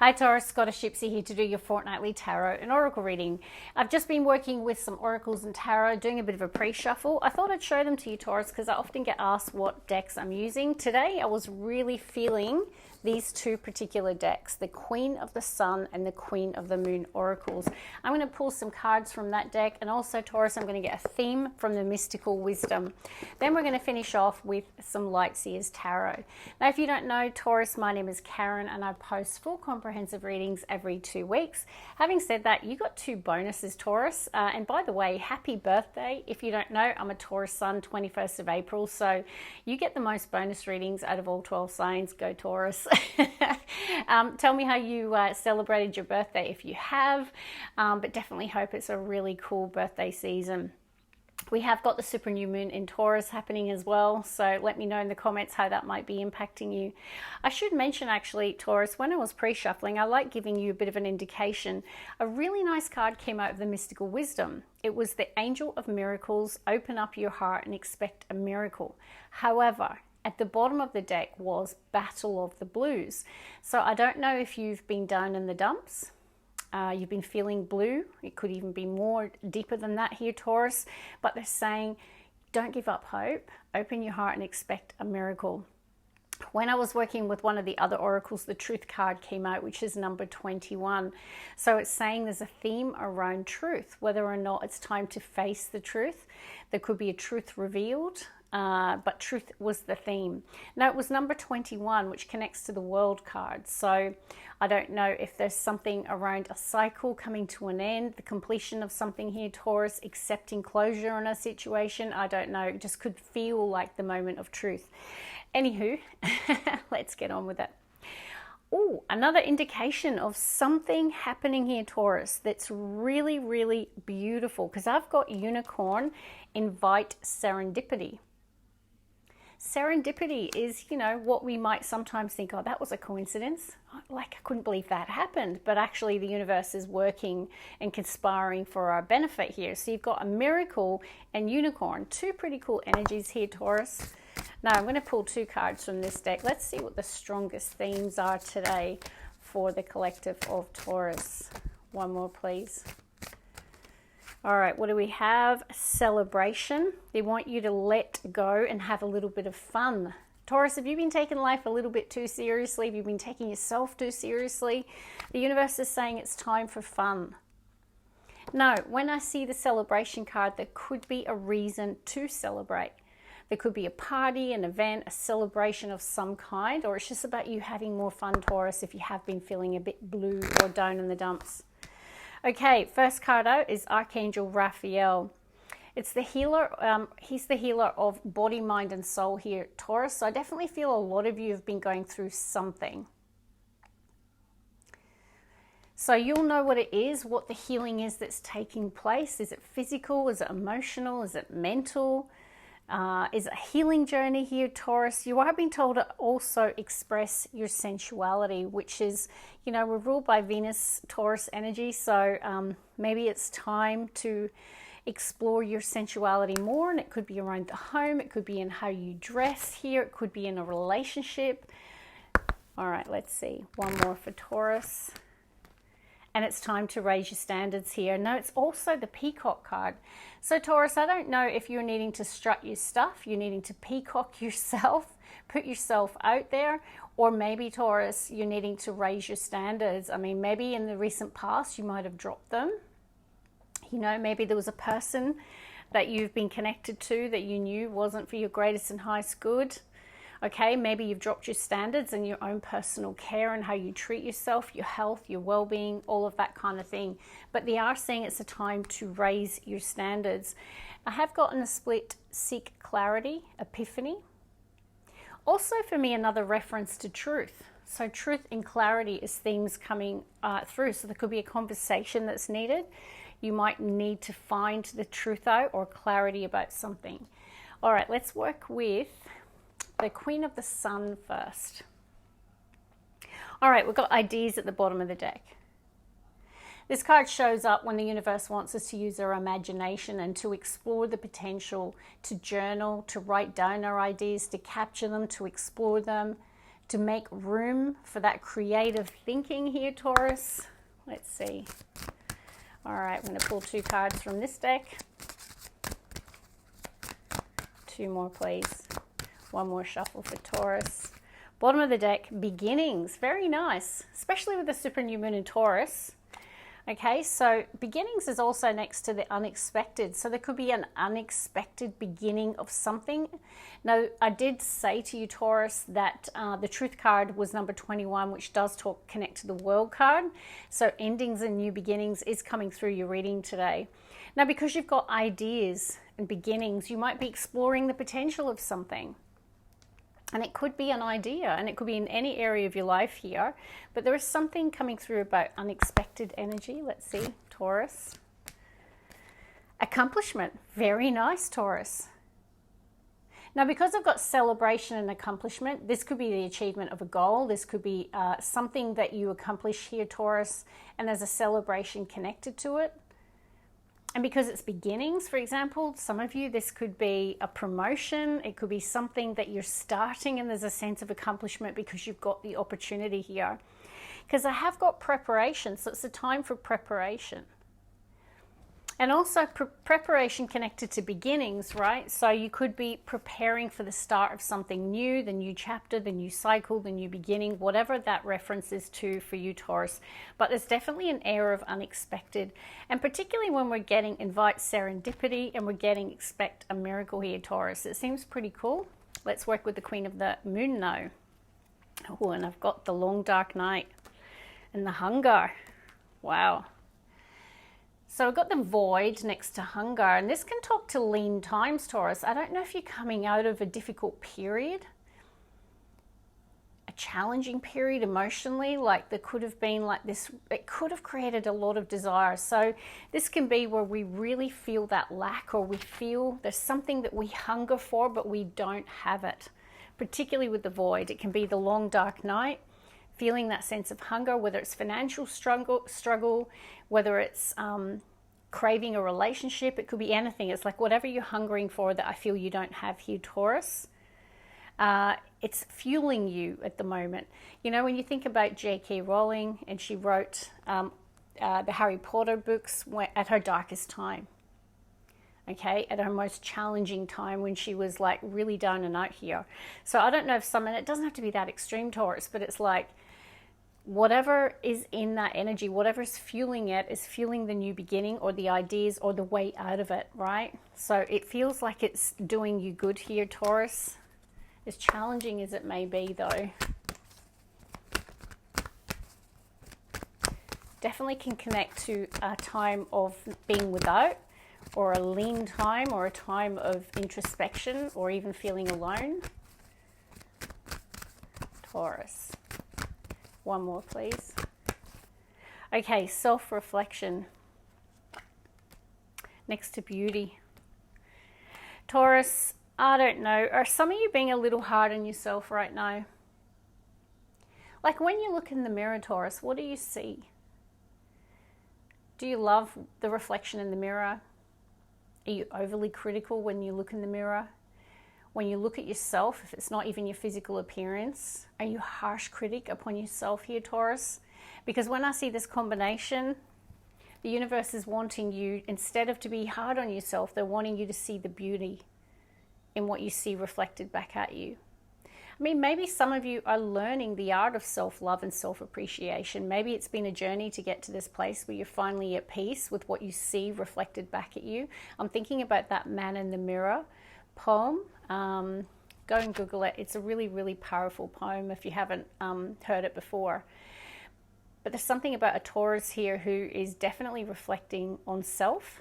Hi Taurus, Scottish Gypsy here to do your fortnightly tarot and oracle reading. I've just been working with some oracles and tarot, doing a bit of a pre-shuffle. I thought I'd show them to you, Taurus, because I often get asked what decks I'm using. Today I was really feeling these two particular decks, the Queen of the Sun and the Queen of the Moon oracles. I'm going to pull some cards from that deck, and also, Taurus, I'm going to get a theme from the Mystical Wisdom. Then we're going to finish off with some Lightseers Tarot. Now, if you don't know, Taurus, my name is Karen and I post full comprehensive readings every 2 weeks. Having said that, you got 2 bonuses, Taurus. And by the way, happy birthday. If you don't know, I'm a Taurus Sun, 21st of April. So you get the most bonus readings out of all 12 signs. Go Taurus. Tell me how you celebrated your birthday if you have, but definitely hope it's a really cool birthday season. We have got the super new moon in Taurus happening as well, so let me know in the comments how that might be impacting you. I should mention, actually, Taurus, when I was pre-shuffling, I like giving you a bit of an indication. A really nice card came out of the Mystical Wisdom. It was the Angel of Miracles. Open up your heart and expect a miracle. However, at the bottom of the deck was Battle of the Blues. So I don't know if you've been down in the dumps. You've been feeling blue. It could even be more deeper than that here, Taurus. But they're saying, don't give up hope. Open your heart and expect a miracle. When I was working with one of the other oracles, the Truth card came out, which is number 21. So it's saying there's a theme around truth, whether or not it's time to face the truth. There could be a truth revealed. But truth was the theme. Now, it was number 21, which connects to the World card. So I don't know if there's something around a cycle coming to an end, the completion of something here, Taurus, accepting closure in a situation. I don't know. It just could feel like the moment of truth. Anywho, let's get on with it. Oh, another indication of something happening here, Taurus, that's really, really beautiful, because I've got Unicorn, invite serendipity. Serendipity is, you know, what we might sometimes think, oh, that was a coincidence. Like, I couldn't believe that happened. But actually, the universe is working and conspiring for our benefit here. So you've got a miracle and unicorn. 2 pretty cool energies here, Taurus. Now, I'm going to pull 2 cards from this deck. Let's see what the strongest themes are today for the collective of Taurus. One more, please. All right, what do we have? Celebration. They want you to let go and have a little bit of fun. Taurus, have you been taking life a little bit too seriously? Have you been taking yourself too seriously? The universe is saying it's time for fun. No, when I see the celebration card, there could be a reason to celebrate. There could be a party, an event, a celebration of some kind, or it's just about you having more fun, Taurus, if you have been feeling a bit blue or down in the dumps. Okay, first card out is Archangel Raphael. It's the healer. He's the healer of body, mind, and soul here, Taurus. So I definitely feel a lot of you have been going through something. So you'll know what it is, what the healing is that's taking place. Is it physical? Is it emotional? Is it mental? Is a healing journey here, Taurus. You are being told to also express your sensuality, which is, you know, we're ruled by Venus, Taurus energy. So maybe it's time to explore your sensuality more. And it could be around the home. It could be in how you dress here. It could be in a relationship. All right, let's see. One more for Taurus. And it's time to raise your standards here. No, it's also the Peacock card. So Taurus, I don't know if you're needing to strut your stuff, you're needing to peacock yourself, put yourself out there, or maybe, Taurus, you're needing to raise your standards. I mean, maybe in the recent past you might have dropped them. You know, maybe there was a person that you've been connected to that you knew wasn't for your greatest and highest good. Okay, maybe you've dropped your standards in your own personal care and how you treat yourself, your health, your well-being, all of that kind of thing. But they are saying it's a time to raise your standards. I have gotten a split, seek clarity, epiphany. Also for me, another reference to truth. So truth and clarity is themes coming through. So there could be a conversation that's needed. You might need to find the truth out or clarity about something. All right, let's work with the Queen of the Sun first. All right, we've got ideas at the bottom of the deck. This card shows up when the universe wants us to use our imagination and to explore the potential, to journal, to write down our ideas, to capture them, to explore them, to make room for that creative thinking here, Taurus. Let's see. All right, I'm going to pull 2 cards from this deck. 2 more, please. 1 more shuffle for Taurus. Bottom of the deck, beginnings. Very nice, especially with the super new moon in Taurus. Okay, so beginnings is also next to the unexpected. So there could be an unexpected beginning of something. Now, I did say to you, Taurus, that the truth card was number 21, which does connect to the world card. So endings and new beginnings is coming through your reading today. Now, because you've got ideas and beginnings, you might be exploring the potential of something. And it could be an idea, and it could be in any area of your life here. But there is something coming through about unexpected energy. Let's see, Taurus. Accomplishment. Very nice, Taurus. Now, because I've got celebration and accomplishment, this could be the achievement of a goal. This could be something that you accomplish here, Taurus, and there's a celebration connected to it. And because it's beginnings, for example, some of you, this could be a promotion. It could be something that you're starting and there's a sense of accomplishment because you've got the opportunity here. Because I have got preparation, so it's a time for preparation. And also preparation connected to beginnings, right? So you could be preparing for the start of something new, the new chapter, the new cycle, the new beginning, whatever that reference is to for you, Taurus. But there's definitely an air of unexpected. And particularly when we're getting invite serendipity and we're getting expect a miracle here, Taurus. It seems pretty cool. Let's work with the Queen of the Moon now. Oh, and I've got the long dark night and the hunger. Wow. So I've got the void next to hunger, and this can talk to lean times, Taurus. I don't know if you're coming out of a difficult period, a challenging period emotionally, like there could have been like this, it could have created a lot of desire. So this can be where we really feel that lack, or we feel there's something that we hunger for, but we don't have it, particularly with the void. It can be the long dark night, feeling that sense of hunger, whether it's financial struggle, whether it's craving a relationship. It could be anything. It's like whatever you're hungering for that I feel you don't have here, Taurus. It's fueling you at the moment. You know, when you think about J.K. Rowling, and she wrote the Harry Potter books at her darkest time. Okay, at her most challenging time when she was like really down and out here. So I don't know if and it doesn't have to be that extreme, Taurus, but it's like whatever is in that energy, whatever's fueling it is fueling the new beginning or the ideas or the way out of it, right? So it feels like it's doing you good here, Taurus. As challenging as it may be, though. Definitely can connect to a time of being without, or a lean time, or a time of introspection, or even feeling alone. Taurus. 1 more, please. Okay, self-reflection. Next to beauty. Taurus, I don't know. Are some of you being a little hard on yourself right now? Like when you look in the mirror, Taurus, what do you see? Do you love the reflection in the mirror? Are you overly critical when you look in the mirror? When you look at yourself, if it's not even your physical appearance, are you a harsh critic upon yourself here, Taurus? Because when I see this combination, the universe is wanting you, instead of to be hard on yourself, they're wanting you to see the beauty in what you see reflected back at you. I mean, maybe some of you are learning the art of self-love and self-appreciation. Maybe it's been a journey to get to this place where you're finally at peace with what you see reflected back at you. I'm thinking about that Man in the Mirror poem. Go and Google it. It's a really, really powerful poem if you haven't heard it before. But there's something about a Taurus here who is definitely reflecting on self.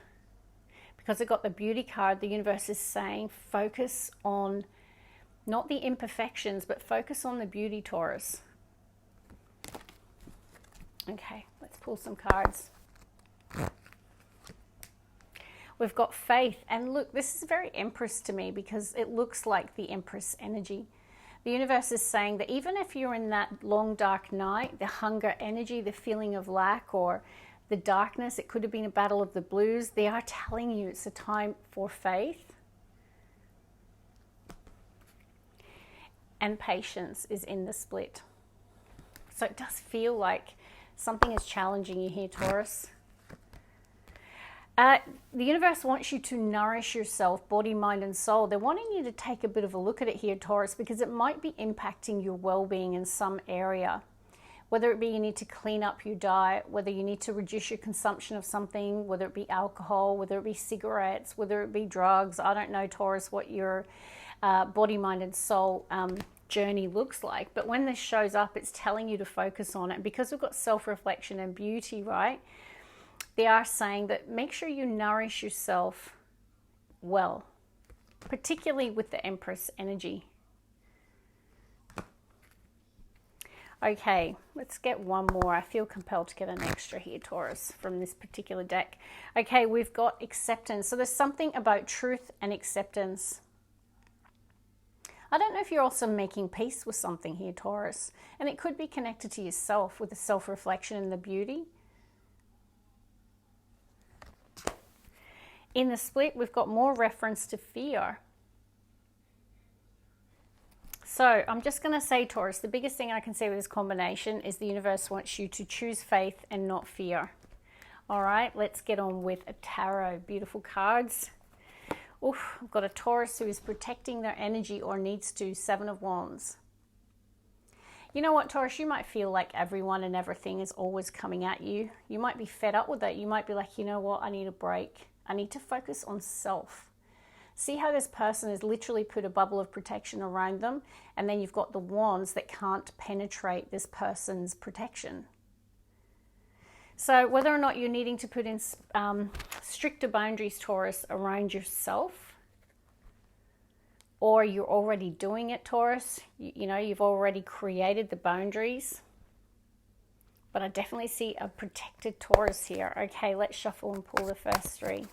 Because I got the beauty card, the universe is saying focus on not the imperfections, but focus on the beauty, Taurus. Okay, let's pull some cards. We've got faith. And look, this is very Empress to me because it looks like the Empress energy. The universe is saying that even if you're in that long, dark night, the hunger energy, the feeling of lack, or the darkness, it could have been a battle of the blues, they are telling you it's a time for faith. and patience is in the split. So it does feel like something is challenging you here, Taurus. The universe wants you to nourish yourself, body, mind, and soul. They're wanting you to take a bit of a look at it here, Taurus, because it might be impacting your well-being in some area. Whether it be you need to clean up your diet, whether you need to reduce your consumption of something, whether it be alcohol, whether it be cigarettes, whether it be drugs. I don't know, Taurus, what your body, mind, and soul journey looks like. But when this shows up, it's telling you to focus on it. Because we've got self-reflection and beauty, right? They are saying that make sure you nourish yourself well, particularly with the Empress energy. Okay, let's get one more. I feel compelled to get an extra here, Taurus, from this particular deck. Okay, we've got acceptance. So there's something about truth and acceptance. I don't know if you're also making peace with something here, Taurus. And it could be connected to yourself with the self-reflection and the beauty. In the split, we've got more reference to fear. So I'm just going to say, Taurus, the biggest thing I can see with this combination is the universe wants you to choose faith and not fear. All right, let's get on with a tarot. Beautiful cards. Oof, I've got a Taurus who is protecting their energy or needs to. 7 of Wands. You know what, Taurus, you might feel like everyone and everything is always coming at you. You might be fed up with it. You might be like, you know what, I need a break. I need to focus on self. See how this person has literally put a bubble of protection around them, and then you've got the wands that can't penetrate this person's protection. So whether or not you're needing to put in stricter boundaries, Taurus, around yourself, or you're already doing it, Taurus, you know, you've already created the boundaries. But I definitely see a protected Taurus here. Okay, let's shuffle and pull the first 3.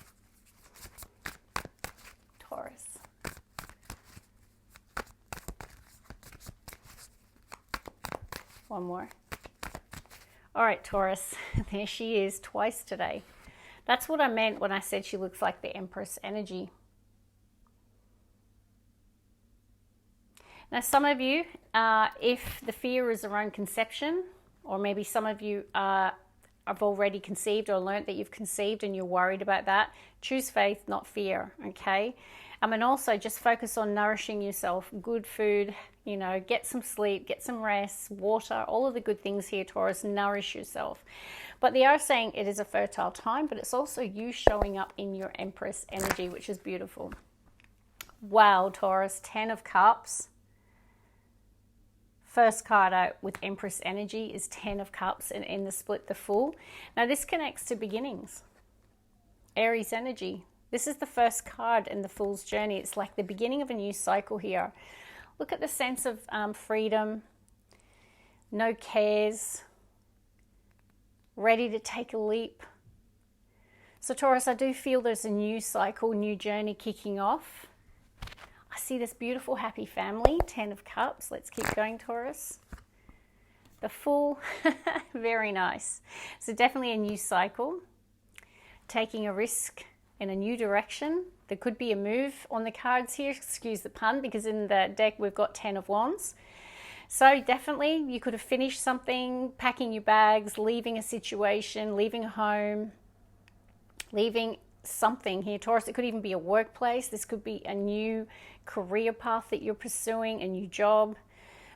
Taurus. One more. All right, Taurus. There she is, twice today. That's what I meant when I said she looks like the Empress energy. Now, some of you, if the fear is around conception, or maybe some of you have already conceived or learnt that you've conceived and you're worried about that, choose faith, not fear, okay? And also just focus on nourishing yourself, good food, you know, get some sleep, get some rest, water, all of the good things here, Taurus, nourish yourself. But they are saying it is a fertile time, but it's also you showing up in your Empress energy, which is beautiful. Wow, Taurus, 10 of Cups. First card out with Empress energy is 10 of Cups, and in the split, the Fool. Now this connects to beginnings. Aries energy. This is the first card in the Fool's journey. It's like the beginning of a new cycle here. Look at the sense of freedom, no cares, ready to take a leap. So Taurus, I do feel there's a new cycle, new journey kicking off. I see this beautiful, happy family, 10 of Cups. Let's keep going, Taurus. The Fool, very nice. So definitely a new cycle, taking a risk in a new direction. There could be a move on the cards here, excuse the pun, because in the deck we've got 10 of Wands. So definitely you could have finished something, packing your bags, leaving a situation, leaving a home, leaving something here, Taurus. It could even be a workplace. This could be a new career path that you're pursuing, a new job.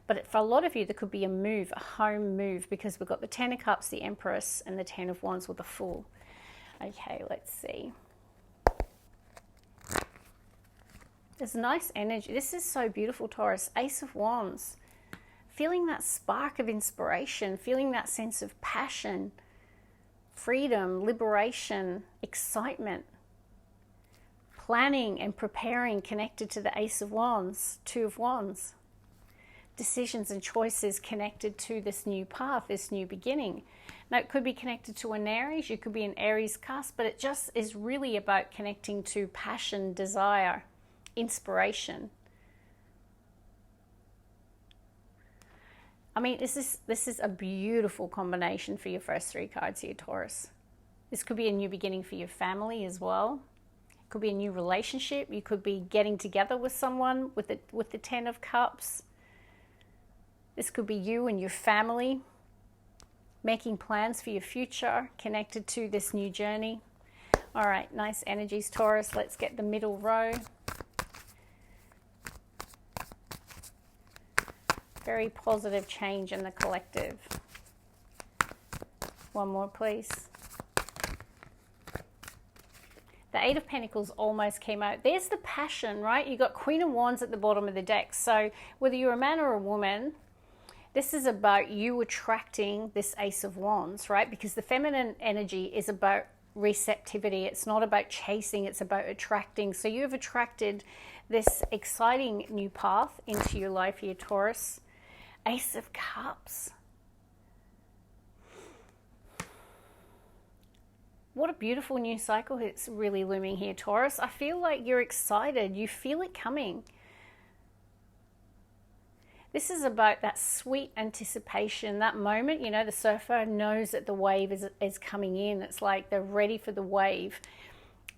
But for a lot of you, there could be a move, a home move, because we've got the 10 of Cups, the Empress, and the 10 of Wands with the Fool. Okay, let's see. There's nice energy. This is so beautiful, Taurus. Ace of Wands. Feeling that spark of inspiration, feeling that sense of passion, freedom, liberation, excitement, planning and preparing, connected to the Ace of Wands, 2 of Wands. Decisions and choices connected to this new path, this new beginning. Now, it could be connected to an Aries, you could be an Aries cusp, but it just is really about connecting to passion, desire, inspiration. I mean, this is a beautiful combination for your first 3 cards here, Taurus. This could be a new beginning for your family as well. It could be a new relationship. You could be getting together with someone with the 10 of Cups. This could be you and your family making plans for your future, connected to this new journey. All right, nice energies, Taurus. Let's get the middle row. Very positive change in the collective. One more, please. The Eight of Pentacles almost came out. There's the passion, right? You got Queen of Wands at the bottom of the deck. So whether you're a man or a woman, this is about you attracting this Ace of Wands, right? Because the feminine energy is about receptivity. It's not about chasing, it's about attracting. So you've attracted this exciting new path into your life here, Taurus. Ace of Cups. What a beautiful new cycle it's really looming here, Taurus. I feel like you're excited. You feel it coming. This is about that sweet anticipation, that moment, you know, the surfer knows that the wave is coming in. It's like they're ready for the wave.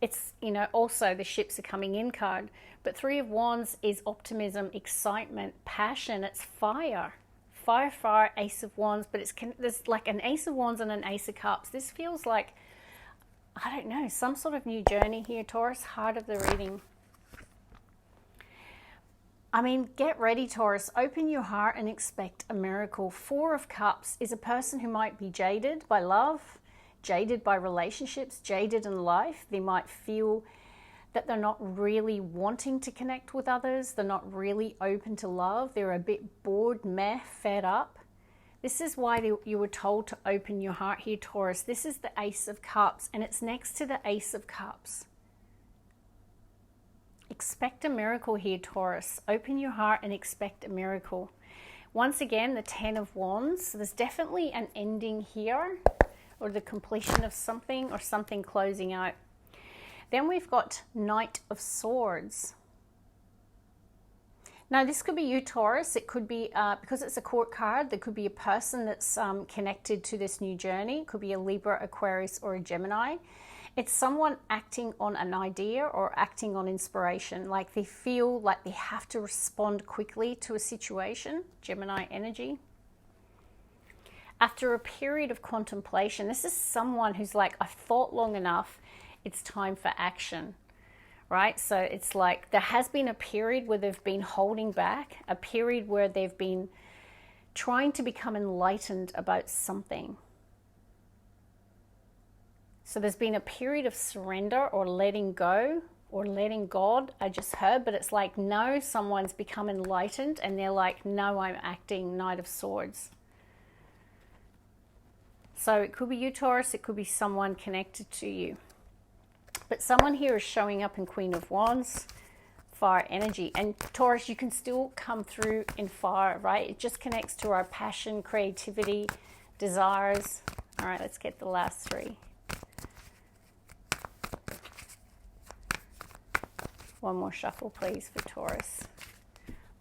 It's, you know, also the ships are coming in card. But Three of Wands is optimism, excitement, passion. It's fire. Fire, fire, Ace of Wands. But there's like an Ace of Wands and an Ace of Cups. This feels like, I don't know, some sort of new journey here, Taurus. Heart of the reading. I mean, get ready, Taurus. Open your heart and expect a miracle. Four of Cups is a person who might be jaded by love, jaded by relationships, jaded in life. They might feel that they're not really wanting to connect with others. They're not really open to love. They're a bit bored, meh, fed up. This is why you were told to open your heart here, Taurus. This is the Ace of Cups, and it's next to the Ace of Cups. Expect a miracle here, Taurus. Open your heart and expect a miracle. Once again, the Ten of Wands. There's definitely an ending here, or the completion of something, or something closing out. Then we've got Knight of Swords. Now, this could be you, Taurus. It could be, because it's a court card, there could be a person that's connected to this new journey. It could be a Libra, Aquarius, or a Gemini. It's someone acting on an idea or acting on inspiration. Like they feel like they have to respond quickly to a situation. Gemini energy. After a period of contemplation, this is someone who's like, I've thought long enough. It's time for action. Right? So it's like there has been a period where they've been holding back, a period where they've been trying to become enlightened about something. So there's been a period of surrender or letting go or letting God, I just heard, but it's like, no, someone's become enlightened and they're like, no, I'm acting. Knight of Swords. So it could be you, Taurus. It could be someone connected to you. But someone here is showing up in Queen of Wands, fire energy. And Taurus, you can still come through in fire, right? It just connects to our passion, creativity, desires. All right, let's get the last three. One more shuffle, please, for Taurus.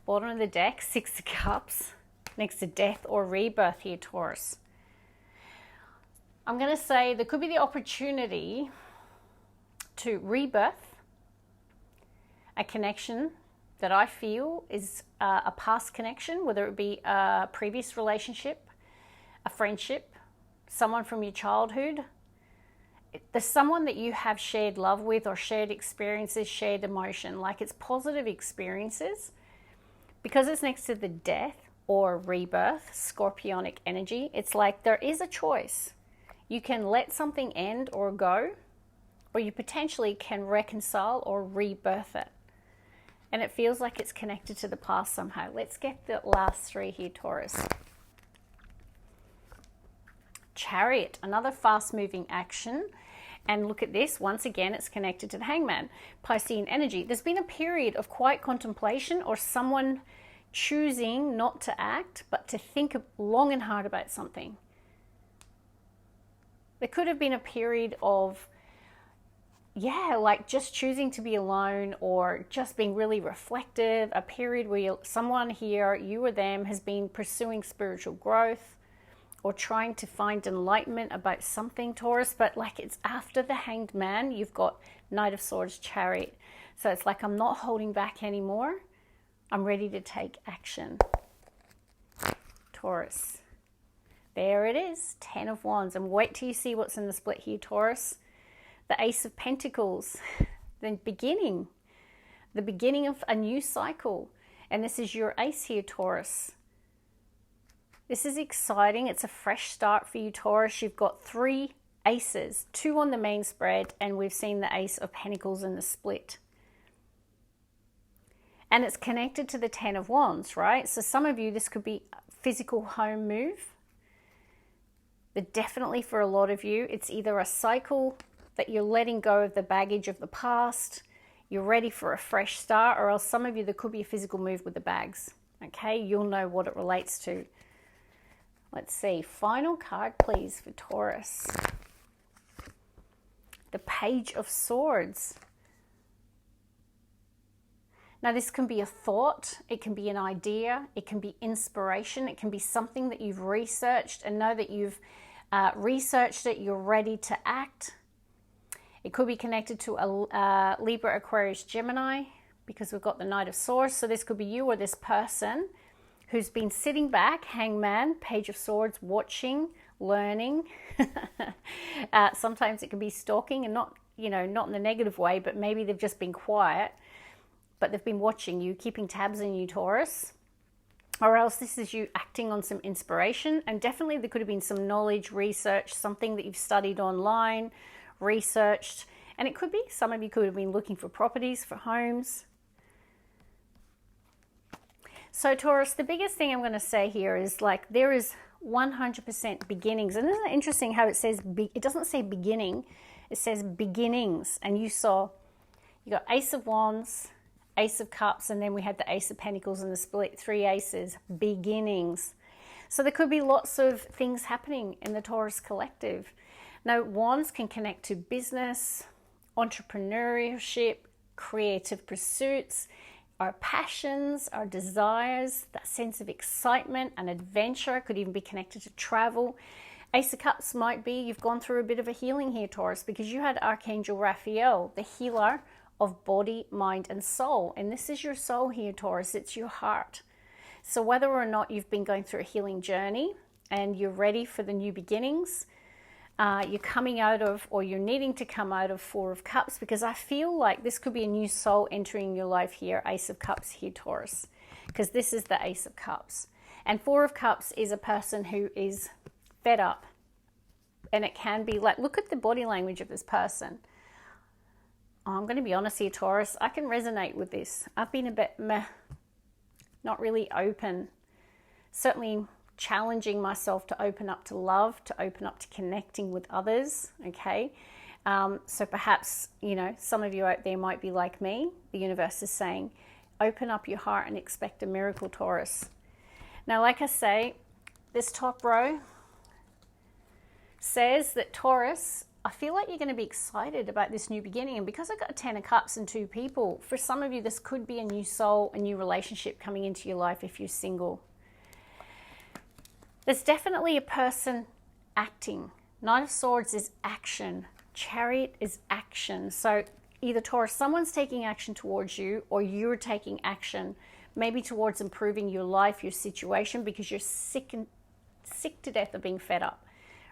Bottom of the deck, Six of Cups, next to death or rebirth here, Taurus. I'm going to say there could be the opportunity to rebirth a connection that I feel is a past connection, whether it be a previous relationship, a friendship, someone from your childhood. There's someone that you have shared love with or shared experiences, shared emotion, like it's positive experiences. Because it's next to the death or rebirth, scorpionic energy, it's like there is a choice. You can let something end or go, or you potentially can reconcile or rebirth it. And it feels like it's connected to the past somehow. Let's get the last three here, Taurus. Chariot, another fast-moving action. And look at this, once again, it's connected to the Hangman, Piscean energy. There's been a period of quiet contemplation or someone choosing not to act, but to think long and hard about something. There could have been a period of, yeah, like just choosing to be alone or just being really reflective, a period where someone here, you or them, has been pursuing spiritual growth or trying to find enlightenment about something, Taurus, but like it's after the Hanged Man, you've got Knight of Swords, Chariot. So it's like, I'm not holding back anymore. I'm ready to take action. Taurus. There it is, 10 of Wands. And wait till you see what's in the split here, Taurus. The Ace of Pentacles, the beginning of a new cycle. And this is your ace here, Taurus. This is exciting. It's a fresh start for you, Taurus. You've got 3 aces, 2 on the main spread, and we've seen the Ace of Pentacles in the split. And it's connected to the 10 of Wands, right? So some of you, this could be a physical home move. But definitely for a lot of you, it's either a cycle that you're letting go of the baggage of the past, you're ready for a fresh start, or else some of you, there could be a physical move with the bags. Okay, you'll know what it relates to. Let's see, final card please for Taurus. The Page of Swords. Now this can be a thought, it can be an idea, it can be inspiration, it can be something that you've researched and know that you've researched it, you're ready to act. It could be connected to a Libra, Aquarius, Gemini, because we've got the Knight of Swords. So this could be you or this person who's been sitting back, Hangman, Page of Swords, watching, learning. Sometimes it can be stalking, and not, you know, not in a negative way, but maybe they've just been quiet, but they've been watching you, keeping tabs on you, Taurus. Or else this is you acting on some inspiration, and definitely there could have been some knowledge, research, something that you've studied online, researched, and it could be some of you could have been looking for properties, for homes. So Taurus, the biggest thing I'm going to say here is, like, there is 100% beginnings. And isn't it interesting how it says, it doesn't say beginning, it says beginnings. And you got Ace of Wands, Ace of Cups, and then we had the Ace of Pentacles in the split, 3 aces, beginnings. So there could be lots of things happening in the Taurus collective. Now, Wands can connect to business, entrepreneurship, creative pursuits, our passions, our desires, that sense of excitement and adventure. Could even be connected to travel. Ace of Cups might be you've gone through a bit of a healing here, Taurus, because you had Archangel Raphael, the healer of body, mind, and soul. And this is your soul here, Taurus. It's your heart. So whether or not you've been going through a healing journey and you're ready for the new beginnings, you're coming out of, or you're needing to come out of 4 of Cups, because I feel like this could be a new soul entering your life here, Ace of Cups here, Taurus, because this is the Ace of Cups. And 4 of Cups is a person who is fed up. And it can be like, look at the body language of this person. I'm going to be honest here, Taurus, I can resonate with this. I've been a bit meh, not really open, certainly challenging myself to open up to love, to open up to connecting with others, okay? So perhaps, you know, some of you out there might be like me. The universe is saying, open up your heart and expect a miracle, Taurus. Now, like I say, this top row says that, Taurus, I feel like you're going to be excited about this new beginning. And because I got a 10 of Cups and 2 people, for some of you, this could be a new soul, a new relationship coming into your life if you're single. There's definitely a person acting. Knight of Swords is action. Chariot is action. So either, Taurus, someone's taking action towards you, or you're taking action, maybe towards improving your life, your situation, because you're sick to death of being fed up,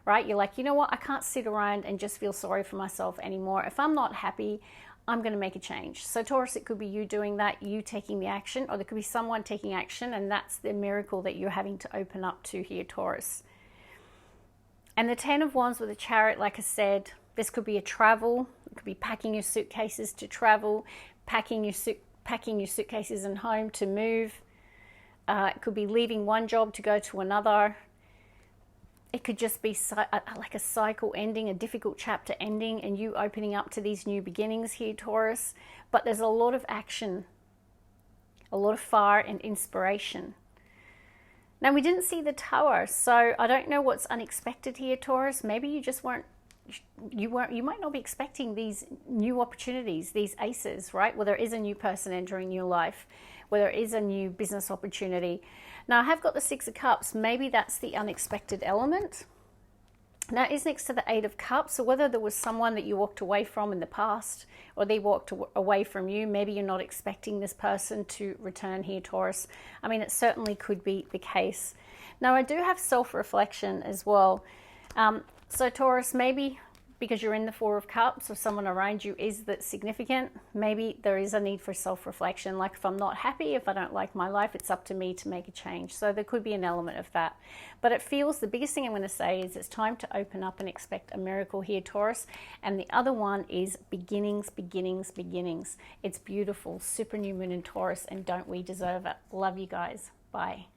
right? You're like, you know what? I can't sit around and just feel sorry for myself anymore. If I'm not happy, I'm going to make a change. So Taurus, it could be you doing that, you taking the action, or there could be someone taking action, and that's the miracle that you're having to open up to here, Taurus. And the 10 of Wands with a Chariot, like I said, this could be a travel. It could be packing your suitcases to travel, packing your suitcases and home to move. It could be leaving one job to go to another. It could just be like a cycle ending, a difficult chapter ending, and you opening up to these new beginnings here, Taurus. But there's a lot of action, a lot of fire and inspiration. Now, we didn't see the Tower, so I don't know what's unexpected here, Taurus. Maybe you just you might not be expecting these new opportunities, these aces, right? Where there is a new person entering your life, where there is a new business opportunity. Now, I have got the 6 of Cups. Maybe that's the unexpected element. Now, it is next to the Eight of Cups, so whether there was someone that you walked away from in the past or they walked away from you, maybe you're not expecting this person to return here, Taurus. I mean, it certainly could be the case. Now, I do have self-reflection as well. So, Taurus, maybe because you're in the Four of Cups or someone around you is that significant, maybe there is a need for self-reflection. Like if I'm not happy, if I don't like my life, it's up to me to make a change. So there could be an element of that. But it feels, the biggest thing I'm going to say is it's time to open up and expect a miracle here, Taurus. And the other one is beginnings, beginnings, beginnings. It's beautiful. Super new moon in Taurus, and don't we deserve it? Love you guys. Bye.